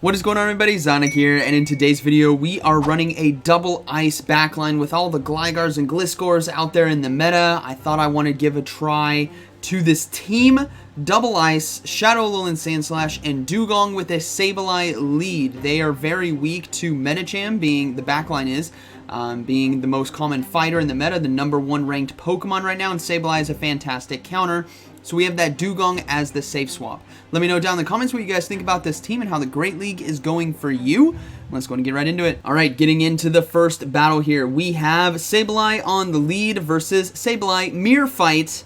What is going on, everybody? ZyoniK here, and in today's video we are running a double ice backline with all the Glygars and Gliscors out there in the meta. I thought I want to give a try to this team. Double ice, Alolan Sandslash and Dewgong with a Sableye lead. They are very weak to Medicham, being the backline is, being the most common fighter in the meta, the #1 ranked Pokemon right now, and Sableye is a fantastic counter. So we have that Dewgong as the safe swap. Let me know down in the comments what you guys think about this team and how the Great League is going for you. Let's go and get right into it. Alright, getting into the first battle here. We have Sableye on the lead versus Sableye. Mirror fight.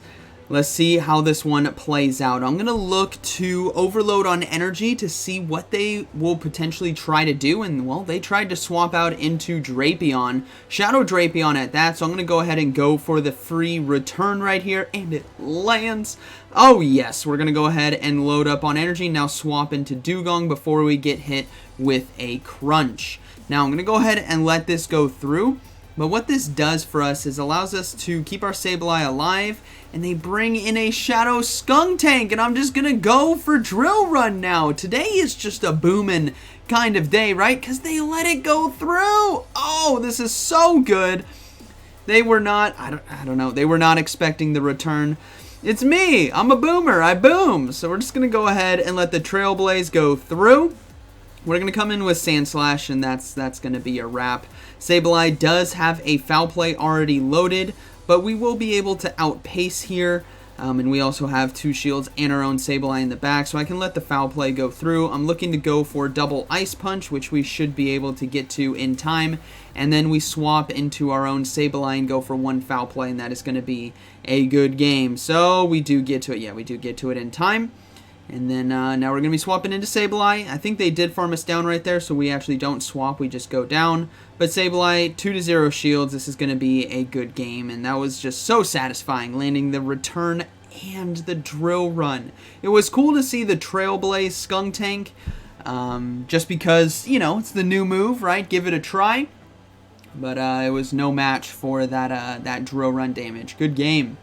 Let's see how this one plays out. I'm going to look to overload on energy to see what they will potentially try to do. And, well, they tried to swap out into Drapion. Shadow Drapion at that. So I'm going to go ahead and go for the free return right here. And it lands. Oh, yes. We're going to go ahead and load up on energy. Now swap into Dewgong before we get hit with a crunch. Now I'm going to go ahead and let this go through. But what this does for us is allows us to keep our Sableye alive, and they bring in a Shadow Skuntank, and I'm just going to go for Drill Run now. Today is just a booming kind of day, right? Because they let it go through. Oh, this is so good. They were not, I don't know, they were not expecting the return. It's me. I'm a boomer. I boom. So we're just going to go ahead and let the Trailblaze go through. We're going to come in with Sandslash, and that's going to be a wrap. Sableye does have a Foul Play already loaded, but we will be able to outpace here. And we also have 2 shields and our own Sableye in the back, so I can let the Foul Play go through. I'm looking to go for double Ice Punch, which we should be able to get to in time. And then we swap into our own Sableye and go for 1 Foul Play, and that is going to be a good game. So we do get to it. Yeah, we do get to it in time. And then now we're going to be swapping into Sableye. I think they did farm us down right there, so we actually don't swap. We just go down. But Sableye, 2-0 shields. This is going to be a good game. And that was just so satisfying, landing the return and the drill run. It was cool to see the Trailblaze Skuntank, just because, you know, it's the new move, right? Give it a try. But it was no match for that drill run damage. Good game.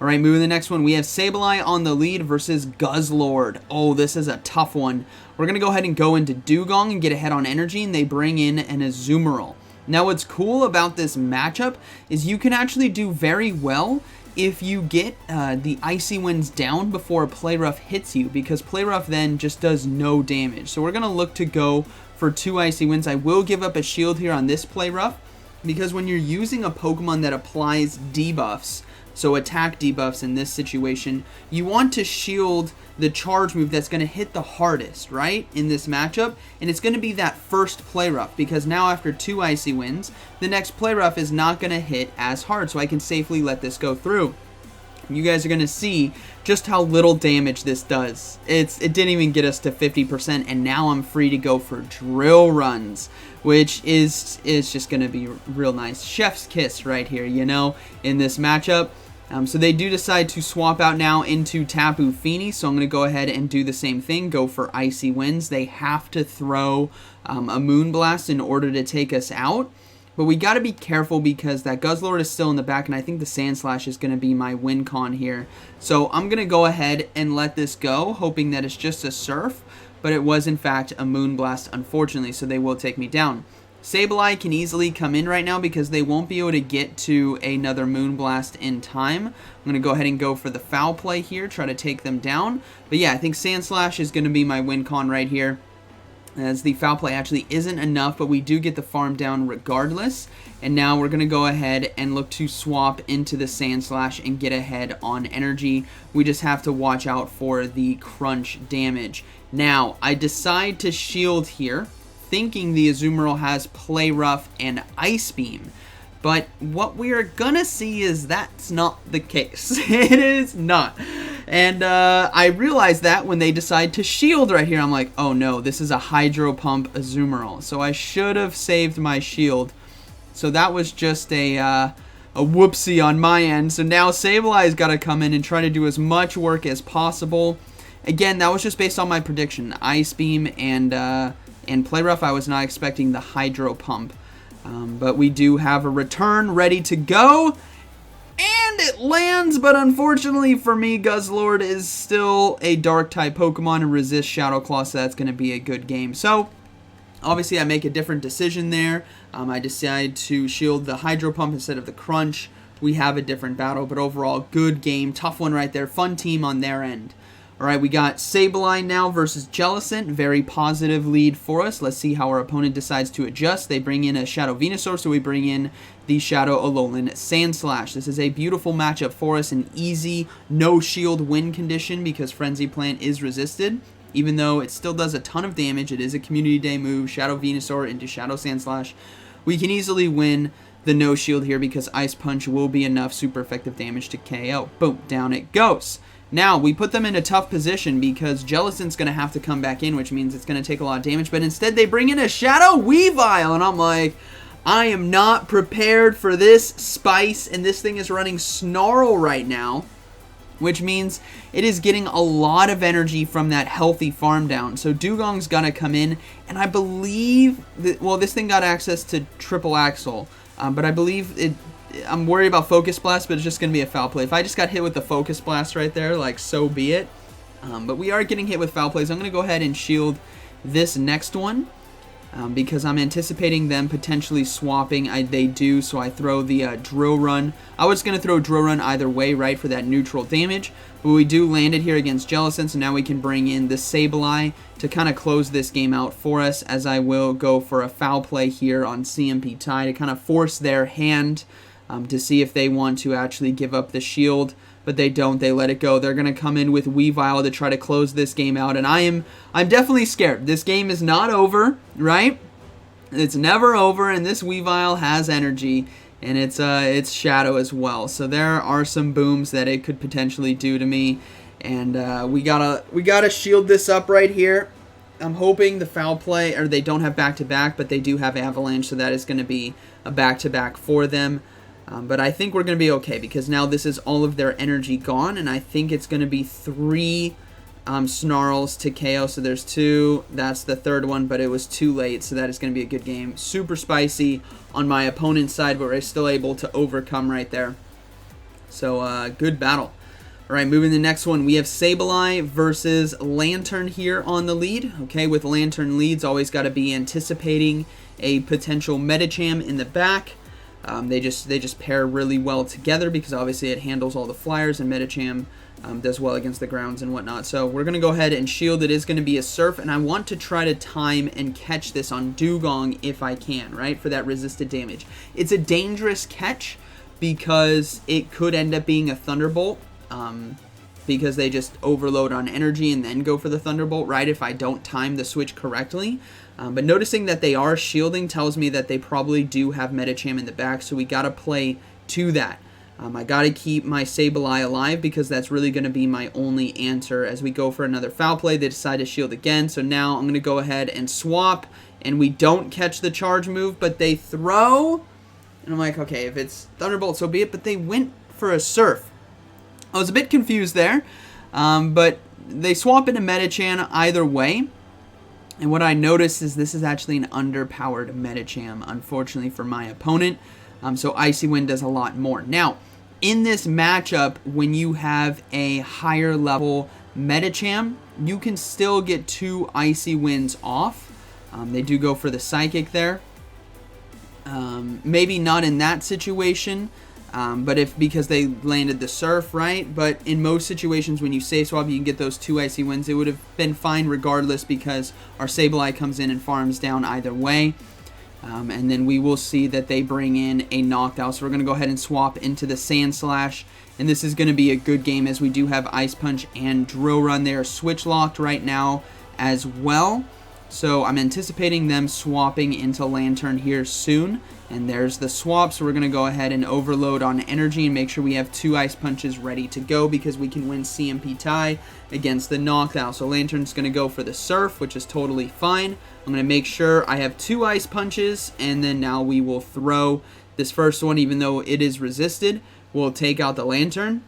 Alright, moving to the next one, we have Sableye on the lead versus Guzzlord. Oh, this is a tough one. We're going to go ahead and go into Dewgong and get ahead on energy, and they bring in an Azumarill. Now, what's cool about this matchup is you can actually do very well if you get the Icy Winds down before Play Rough hits you, because Play Rough then just does no damage. So we're going to look to go for 2 Icy Winds. I will give up a shield here on this Play Rough, because when you're using a Pokemon that applies debuffs, so attack debuffs in this situation, you want to shield the charge move that's going to hit the hardest, right, in this matchup, and it's going to be that first Play Rough, because now after 2 Icy Winds, the next Play Rough is not going to hit as hard, so I can safely let this go through. You guys are going to see just how little damage this does. It didn't even get us to 50%, and now I'm free to go for drill runs, which is just going to be real nice. Chef's kiss right here, you know, in this matchup. So they do decide to swap out now into Tapu Fini, so I'm going to go ahead and do the same thing, go for Icy Winds. They have to throw a Moonblast in order to take us out, but we got to be careful because that Guzzlord is still in the back, and I think the Sandslash is going to be my win con here. So I'm going to go ahead and let this go, hoping that it's just a Surf, but it was in fact a Moonblast, unfortunately, so they will take me down. Sableye can easily come in right now because they won't be able to get to another Moonblast in time. I'm going to go ahead and go for the Foul Play here, try to take them down. But yeah, I think Sandslash is going to be my win con right here, as the Foul Play actually isn't enough, but we do get the farm down regardless. And now we're going to go ahead and look to swap into the Sandslash and get ahead on energy. We just have to watch out for the crunch damage. Now, I decide to shield here, thinking the Azumarill has Play Rough and Ice Beam. But what we are gonna see is that's not the case. It is not. And I realized that when they decide to shield right here. I'm like, oh no, this is a Hydro Pump Azumarill. So I should have saved my shield. So that was just a whoopsie on my end. So now Sableye's got to come in and try to do as much work as possible. Again, that was just based on my prediction. Ice Beam and Play Rough, I was not expecting the Hydro Pump. But we do have a return ready to go. And it lands, but unfortunately for me, Guzzlord is still a Dark-type Pokemon and resists Shadow Claw, so that's going to be a good game. So, obviously, I make a different decision there. I decide to shield the Hydro Pump instead of the Crunch. We have a different battle, but overall, good game. Tough one right there. Fun team on their end. All right, we got Sableye now versus Jellicent. Very positive lead for us. Let's see how our opponent decides to adjust. They bring in a Shadow Venusaur, so we bring in the Shadow Alolan Sandslash. This is a beautiful matchup for us. An easy, no shield win condition because Frenzy Plant is resisted. Even though it still does a ton of damage, it is a Community Day move. Shadow Venusaur into Shadow Sandslash. We can easily win the no shield here because Ice Punch will be enough super effective damage to KO. Boom, down it goes. Now, we put them in a tough position because Jellicent's going to have to come back in, which means it's going to take a lot of damage, but instead they bring in a Shadow Weavile, and I'm like, I am not prepared for this spice, and this thing is running Snarl right now, which means it is getting a lot of energy from that healthy farm down. So Dewgong's going to come in, and I believe that, well, this thing got access to Triple Axle, but I believe it. I'm worried about Focus Blast, but it's just going to be a foul play. If I just got hit with the Focus Blast right there, like, so be it. But we are getting hit with foul plays. I'm going to go ahead and shield this next one because I'm anticipating them potentially swapping. They do, so I throw the Drill Run. I was going to throw Drill Run either way, right, for that neutral damage. But we do land it here against Jellicent, so now we can bring in the Sableye to kind of close this game out for us, as I will go for a foul play here on CMP tie to kind of force their hand to see if they want to actually give up the shield, but they don't. They let it go. They're going to come in with Weavile to try to close this game out, and I'm definitely scared. This game is not over, right? It's never over, and this Weavile has energy, and it's Shadow as well. So there are some booms that it could potentially do to me, and we gotta shield this up right here. I'm hoping the foul play, or they don't have back-to-back, but they do have Avalanche, so that is going to be a back-to-back for them. But I think we're going to be okay because now this is all of their energy gone, and I think it's going to be 3 Snarls to KO. So there's 2. That's the third one, but it was too late, so that is going to be a good game. Super spicy on my opponent's side, but we're still able to overcome right there. So good battle. All right, moving to the next one, we have Sableye versus Lantern here on the lead. Okay, with Lantern leads, always got to be anticipating a potential Medicham in the back. They just pair really well together because obviously it handles all the flyers, and Medicham does well against the grounds and whatnot. So we're going to go ahead and shield. It is going to be a Surf, and I want to try to time and catch this on Dewgong if I can, right, for that resisted damage. It's a dangerous catch because it could end up being a Thunderbolt because they just overload on energy and then go for the Thunderbolt, right, if I don't time the switch correctly. But noticing that they are shielding tells me that they probably do have Medicham in the back, so we got to play to that. I got to keep my Sableye alive because that's really going to be my only answer. As we go for another foul play, they decide to shield again, so now I'm going to go ahead and swap, and we don't catch the charge move, but they throw, and I'm like, okay, if it's Thunderbolt, so be it, but they went for a Surf. I was a bit confused there, but they swap into Medicham either way. And what I noticed is this is actually an underpowered Medicham, unfortunately for my opponent. So Icy Wind does a lot more. Now, in this matchup, when you have a higher level Medicham, you can still get 2 Icy Winds off. They do go for the Psychic there. Maybe not in that situation. But because they landed the Surf, right? But in most situations, when you safe swap, you can get those 2 Icy Winds. It would have been fine regardless because our Sableye comes in and farms down either way. And then we will see that they bring in a Knockdown. So we're going to go ahead and swap into the Sandslash. And this is going to be a good game as we do have Ice Punch and Drill Run. They are switch locked right now as well. So I'm anticipating them swapping into Lantern here soon. And there's the swap, so we're going to go ahead and overload on energy and make sure we have 2 Ice Punches ready to go because we can win CMP tie against the Knockdown. So Lantern's going to go for the Surf, which is totally fine. I'm going to make sure I have 2 Ice Punches, and then now we will throw this first one, even though it is resisted. We'll take out the Lantern.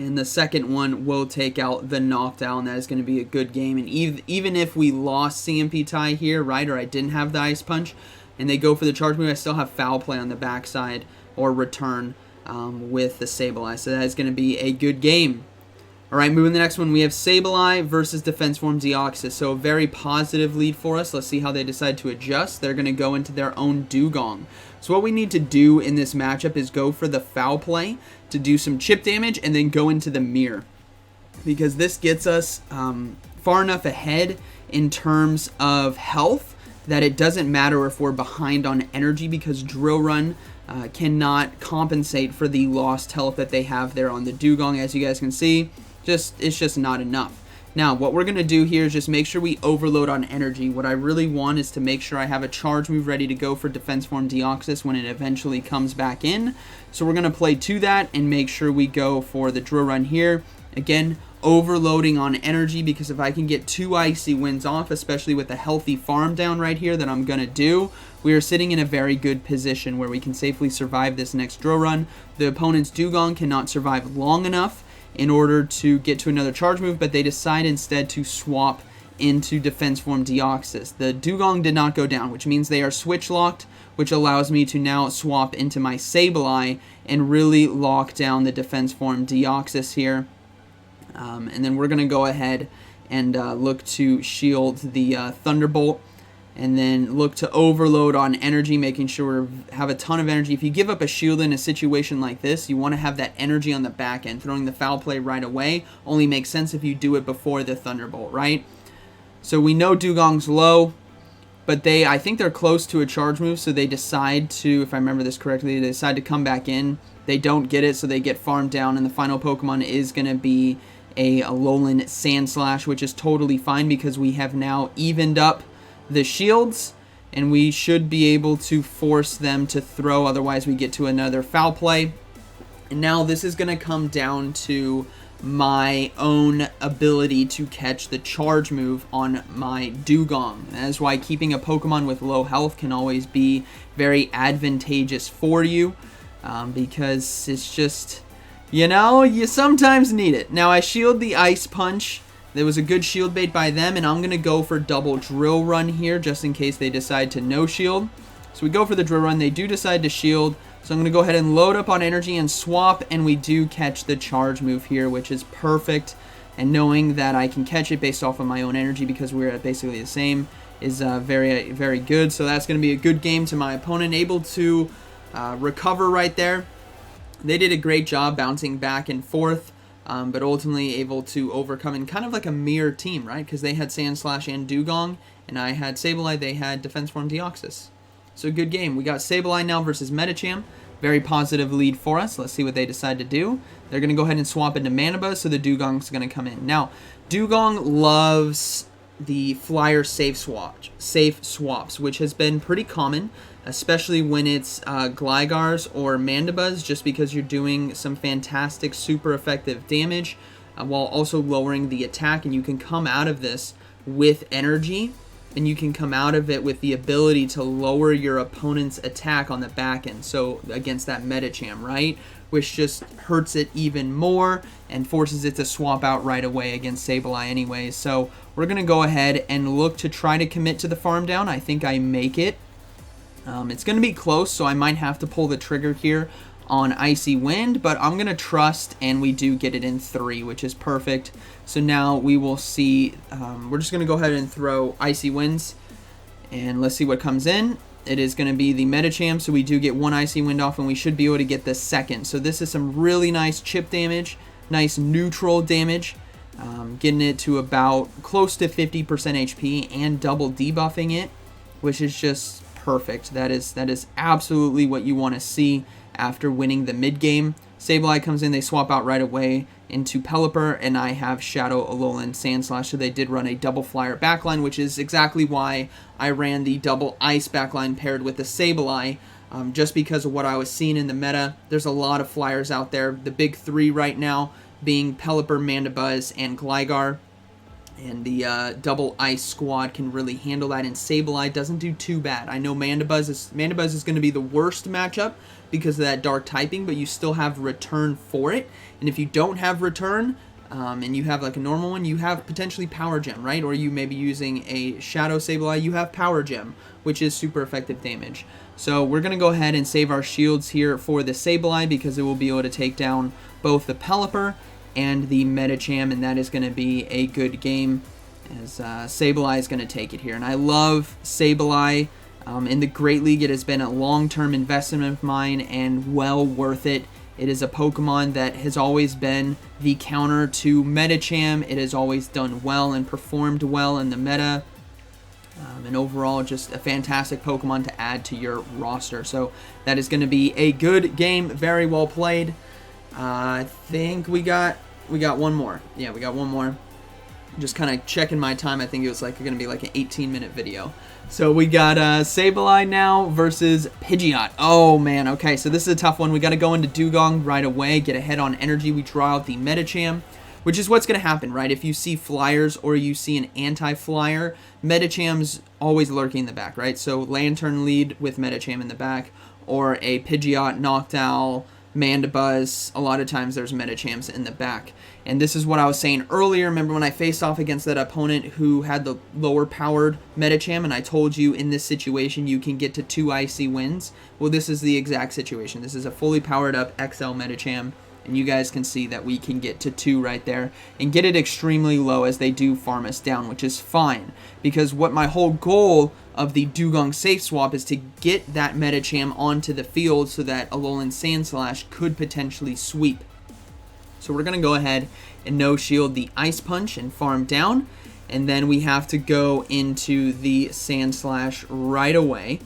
And the second one will take out the Knockdown. That is going to be a good game. And even if we lost CMP tie here, right, or I didn't have the Ice Punch, and they go for the charge move, I still have foul play on the backside or return with the Sableye. So that is going to be a good game. Alright, moving to the next one, we have Sableye versus Defense Form Deoxys. So a very positive lead for us. Let's see how they decide to adjust. They're going to go into their own Dewgong. So what we need to do in this matchup is go for the foul play to do some chip damage and then go into the mirror. Because this gets us far enough ahead in terms of health that it doesn't matter if we're behind on energy, because Drill Run cannot compensate for the lost health that they have there on the Dewgong. As you guys can see, it's just not enough. Now, what we're going to do here is just make sure we overload on energy. What I really want is to make sure I have a charge move ready to go for Defense Form Deoxys when it eventually comes back in. So we're going to play to that and make sure we go for the Drill Run here. Again, overloading on energy, because if I can get 2 Icy Winds off, especially with a healthy farm down right here that I'm going to do, we are sitting in a very good position where we can safely survive this next Drill Run. The opponent's Dewgong cannot survive long enough in order to get to another charge move, but they decide instead to swap into Defense Form Deoxys. The Dewgong did not go down, which means they are switch locked, which allows me to now swap into my Sableye and really lock down the Defense Form Deoxys here. And then we're going to go ahead and look to shield the Thunderbolt, and then look to overload on energy, making sure we have a ton of energy. If you give up a shield in a situation like this, you want to have that energy on the back end. Throwing the foul play right away only makes sense if you do it before the Thunderbolt, right? So we know Dewgong's low, but I think they're close to a charge move, so they decide to, if I remember this correctly, they decide to come back in. They don't get it, so they get farmed down, and the final Pokemon is going to be a Alolan Sandslash, which is totally fine because we have now evened up the shields, and we should be able to force them to throw, otherwise we get to another foul play. And now this is going to come down to my own ability to catch the charge move on my Dewgong. That is why keeping a Pokemon with low health can always be very advantageous for you, because it's just, you know, you sometimes need it. Now I shield the Ice Punch. There was a good shield bait by them, and I'm going to go for double Drill Run here just in case they decide to no shield. So we go for the Drill Run. They do decide to shield, so I'm going to go ahead and load up on energy and swap, and we do catch the charge move here, which is perfect. And knowing that I can catch it based off of my own energy because we're at basically the same is very, very good. So that's going to be a good game to my opponent, able to recover right there. They did a great job bouncing back and forth. But ultimately able to overcome in kind of like a mirror team, right? Because they had Sandslash and Dewgong, and I had Sableye, they had Defense Form Deoxys. So good game. We got Sableye now versus Medicham. Very positive lead for us. Let's see what they decide to do. They're going to go ahead and swap into Manabuzz, so the Dewgong's going to come in. Now, Dewgong loves the flyer safe swaps, which has been pretty common, especially when it's Glygars or Mandibuzz, just because you're doing some fantastic, super effective damage while also lowering the attack, and you can come out of this with energy, and you can come out of it with the ability to lower your opponent's attack on the back end, so against that Medicham, right? Which just hurts it even more and forces it to swap out right away against Sableye anyway. So we're going to go ahead and look to try to commit to the farm down. I think I make it. It's going to be close, so I might have to pull the trigger here on Icy Wind, but I'm going to trust, and we do get it in 3, which is perfect. So now we will see, we're just going to go ahead and throw Icy Winds, and let's see what comes in. It is going to be the Medicham, so we do get 1 Icy Wind off, and we should be able to get the second. So this is some really nice chip damage, nice neutral damage, getting it to about close to 50% HP and double debuffing it, which is just perfect. That is absolutely what you want to see after winning the mid game. Sableye comes in, they swap out right away into Pelipper, and I have Shadow Alolan Sandslash, so they did run a double flyer backline, which is exactly why I ran the double ice backline paired with the Sableye, just because of what I was seeing in the meta. There's a lot of flyers out there, the big 3 right now being Pelipper, Mandibuzz, and Gligar. And the double ice squad can really handle that, and Sableye doesn't do too bad. I know Mandibuzz is going to be the worst matchup because of that dark typing, but you still have return for it. And if you don't have return, and you have like a normal one, you have potentially Power Gem, right? Or you may be using a Shadow Sableye, you have Power Gem, which is super effective damage. So we're going to go ahead and save our shields here for the Sableye because it will be able to take down both the Pelipper and the Medicham, and that is going to be a good game as Sableye is going to take it here. And I love Sableye. In the Great League, it has been a long-term investment of mine and well worth it. It is a Pokemon that has always been the counter to Medicham. It has always done well and performed well in the meta. And overall, just a fantastic Pokemon to add to your roster. So that is going to be a good game. Very well played. I think we got one more. Yeah, we got one more. Just kind of checking my time. I think it was like going to be like an 18-minute video. So we got Sableye now versus Pidgeot. Oh, man. Okay, so this is a tough one. We got to go into Dewgong right away, get ahead on energy. We draw out the Medicham, which is what's going to happen, right? If you see flyers or you see an anti-flyer, Medicham's always lurking in the back, right? So Lantern lead with Medicham in the back, or a Pidgeot, Noctowl, Mandibuzz. A lot of times there's Medichams in the back. And this is what I was saying earlier. Remember when I faced off against that opponent who had the lower powered Medicham, and I told you in this situation you can get to 2 Icy wins? Well, this is the exact situation. This is a fully powered up XL Medicham, and you guys can see that we can get to 2 right there and get it extremely low as they do farm us down, which is fine, because what my whole goal of the Dewgong safe swap is to get that Medicham onto the field so that Alolan Sandslash could potentially sweep. So we're going to go ahead and no-shield the Ice Punch and farm down, and then we have to go into the Sandslash right away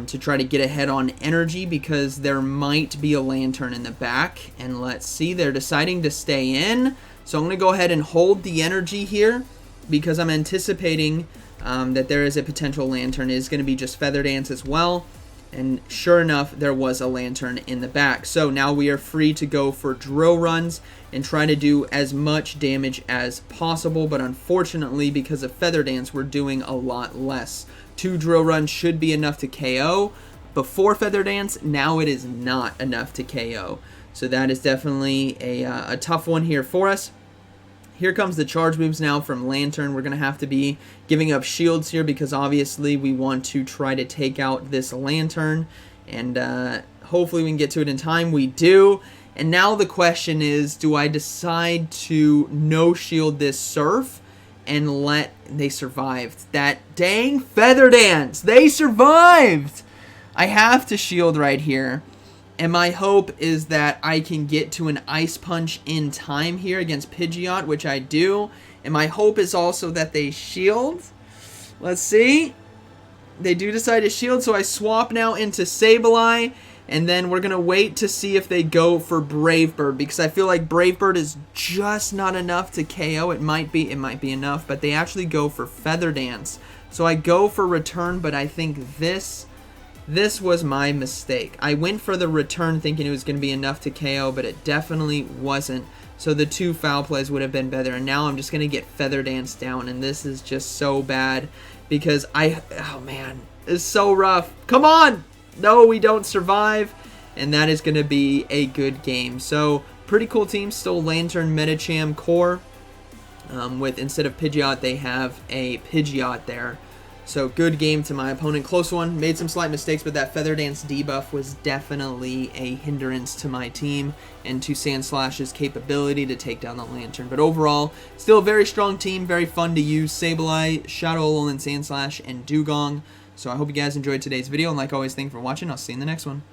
to try to get ahead on energy because there might be a Lantern in the back. And let's see, they're deciding to stay in. So I'm going to go ahead and hold the energy here because I'm anticipating that there is a potential Lantern. It is going to be just Feather Dance as well. And sure enough, there was a Lantern in the back. So now we are free to go for drill runs and try to do as much damage as possible. But unfortunately, because of Feather Dance, we're doing a lot less. 2 drill runs should be enough to KO. Before Feather Dance, now it is not enough to KO. So that is definitely a tough one here for us. Here comes the charge moves now from Lantern. We're going to have to be giving up shields here because obviously we want to try to take out this Lantern. And hopefully we can get to it in time. We do. And now the question is, do I decide to no-shield this Surf and they survived? That dang Feather Dance! They survived! I have to shield right here. And my hope is that I can get to an Ice Punch in time here against Pidgeot, which I do. And my hope is also that they shield. Let's see. They do decide to shield, so I swap now into Sableye. And then we're going to wait to see if they go for Brave Bird, because I feel like Brave Bird is just not enough to KO. It might be enough, but they actually go for Feather Dance. So I go for Return, but I think this was my mistake. I went for the Return thinking it was going to be enough to KO, but it definitely wasn't. So the 2 foul plays would have been better. And now I'm just going to get Feather Dance down, and this is just so bad because oh man, it's so rough. Come on! No, we don't survive, and that is going to be a good game. So pretty cool team. Still Lantern, Medicham, Core. With instead of Pidgeot, they have a Pidgeot there. So good game to my opponent. Close one. Made some slight mistakes, but that Feather Dance debuff was definitely a hindrance to my team and to Sandslash's capability to take down the Lantern. But overall, still a very strong team. Very fun to use. Sableye, Shadow Alolan Sandslash, and Dewgong. So I hope you guys enjoyed today's video. And like always, thank you for watching. I'll see you in the next one.